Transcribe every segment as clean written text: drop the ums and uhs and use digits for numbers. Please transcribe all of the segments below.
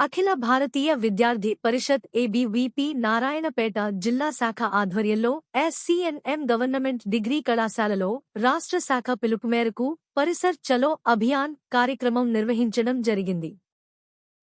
అఖిల భారతీయ విద్యార్థి పరిషత్ ఏబీవీపీ నారాయణపేట జిల్లా శాఖ ఆధ్వర్యంలో ఎస్సీఎన్ఎం గవర్నమెంట్ డిగ్రీ కళాశాలలో రాష్ట్ర శాఖ పిలుపు మేరకు పరిసర్ చలో అభియాన్ కార్యక్రమం నిర్వహించడం జరిగింది.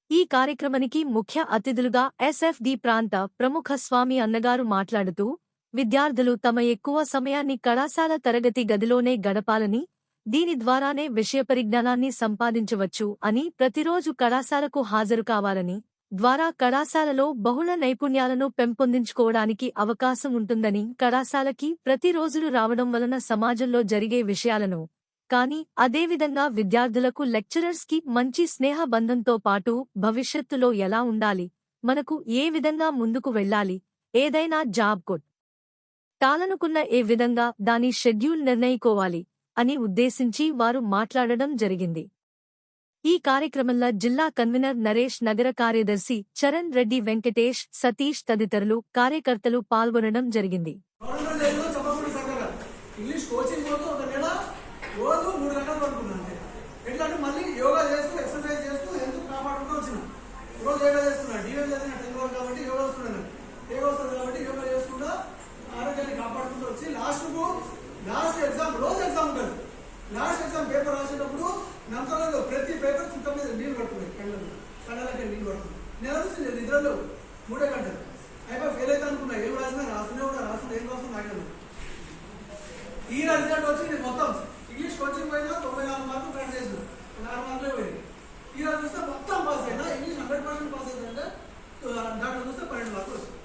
ఈ కార్యక్రమానికి ముఖ్య అతిథులుగా ఎస్ఎఫ్డి ప్రాంత ప్రముఖ స్వామి అన్నగారు మాట్లాడుతూ, విద్యార్థులు తమ ఎక్కువ సమయాన్ని కళాశాల తరగతి గదిలోనే గడపాలని, దీని ద్వారానే విషయ పరిజ్ఞానాన్ని సంపాదించవచ్చు అని, ప్రతిరోజు కళాశాలకు హాజరు కావాలని, ద్వారా కళాశాలలో బహుళ నైపుణ్యాలను పెంపొందించుకోవడానికి అవకాశం ఉంటుందని, కళాశాలకి ప్రతిరోజులు రావడం వలన సమాజంలో జరిగే విషయాలను కానీ అదేవిధంగా విద్యార్థులకు లెక్చరర్స్ కి మంచి స్నేహ బంధంతో పాటు భవిష్యత్తులో ఎలా ఉండాలి, మనకు ఏ విధంగా ముందుకు వెళ్ళాలి, ఏదైనా జాబ్ కొట్టాలనుకున్న ఏ విధంగా దాని షెడ్యూల్ నిర్ణయించుకోవాలి అని ఉద్దేశించి వారు మాట్లాడడం జరిగింది. ఈ కార్యక్రమంలో జిల్లా కన్వీనర్ నరేష్, నగర కార్యదర్శి చరణ్ రెడ్డి, వెంకటేష్, సతీష్ తదితరులు కార్యకర్తలు పాల్గొనడం జరిగింది. రోజు 3 గంటలు పడుకున్నాను. ఎట్లా అంటే మళ్ళీ యోగా చేస్తూ ఎక్సర్సైజ్ చేస్తూ ఎందుకు కాపాడుకుంటూ వచ్చిన రోజు యోగా చేస్తున్నాను. డివైడ్ చేసిన 10 రోజులు కాబట్టి యోగా వస్తున్నాను. యోగా వస్తుంది కాబట్టి యోగా చేసుకుంటూ ఆరోగ్యాన్ని కాపాడుకుంటూ వచ్చి లాస్ట్ ఎగ్జామ్ రోజు ఎగ్జామ్ ఉంటుంది. లాస్ట్ ఎగ్జామ్ పేపర్ రాసేటప్పుడు నమ్మకంలో ప్రతి పేపర్ చుట్ట మీద నీళ్ళు పడుతున్నాయి. కళ్ళకి నీళ్ళు పడుతుంది. నేను అనిపిస్తుంది నిద్రలో 3 గంటలు అయిపోయి ఫెయిల్ అవుతా అనుకున్నా. ఏం రాసినా రాసుకునే కూడా రాసుకుని ఏం రాసుకుని నాకే ఈ రిజల్ట్ వచ్చి నేను మొత్తం ఇంగ్లీష్ కోచింగ్ పోయినా 94 మార్కులు ప్రింట్ చేసిన 4 మార్కులే పోయింది. ఈ రోజు చూస్తే మొత్తం పాస్ అయినా ఇంగ్లీష్ 100% పాస్ అయిందంటే దాంట్లో చూస్తే 12 మార్కులు వస్తాయి.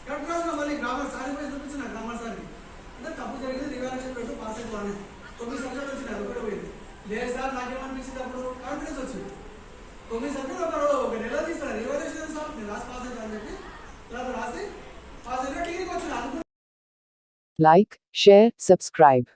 కరెక్ట్గా మళ్ళీ గ్రామర్ సారి పోయి చూపించిన గ్రామర్ సార్కి అంటే తప్పు జరిగింది, రివాల్యూషన్ పెట్టు పాస్ అయిపోవాలి. 9 సబ్జెక్ట్ వచ్చినాయి, ఒకటే పోయింది. లేదు సార్ నాకేమనిపించింది, అప్పుడు కాన్ఫిడెన్స్ వచ్చింది. 9 సబ్జెక్ట్ ఒక నెల తీస్తారు రివాల్యూషన్ సార్ నేను రాసి పాస్ అవుతా అని చెప్పి తర్వాత రాసి పాస్ అయినా టీవీకి వచ్చిన. Like, share, subscribe.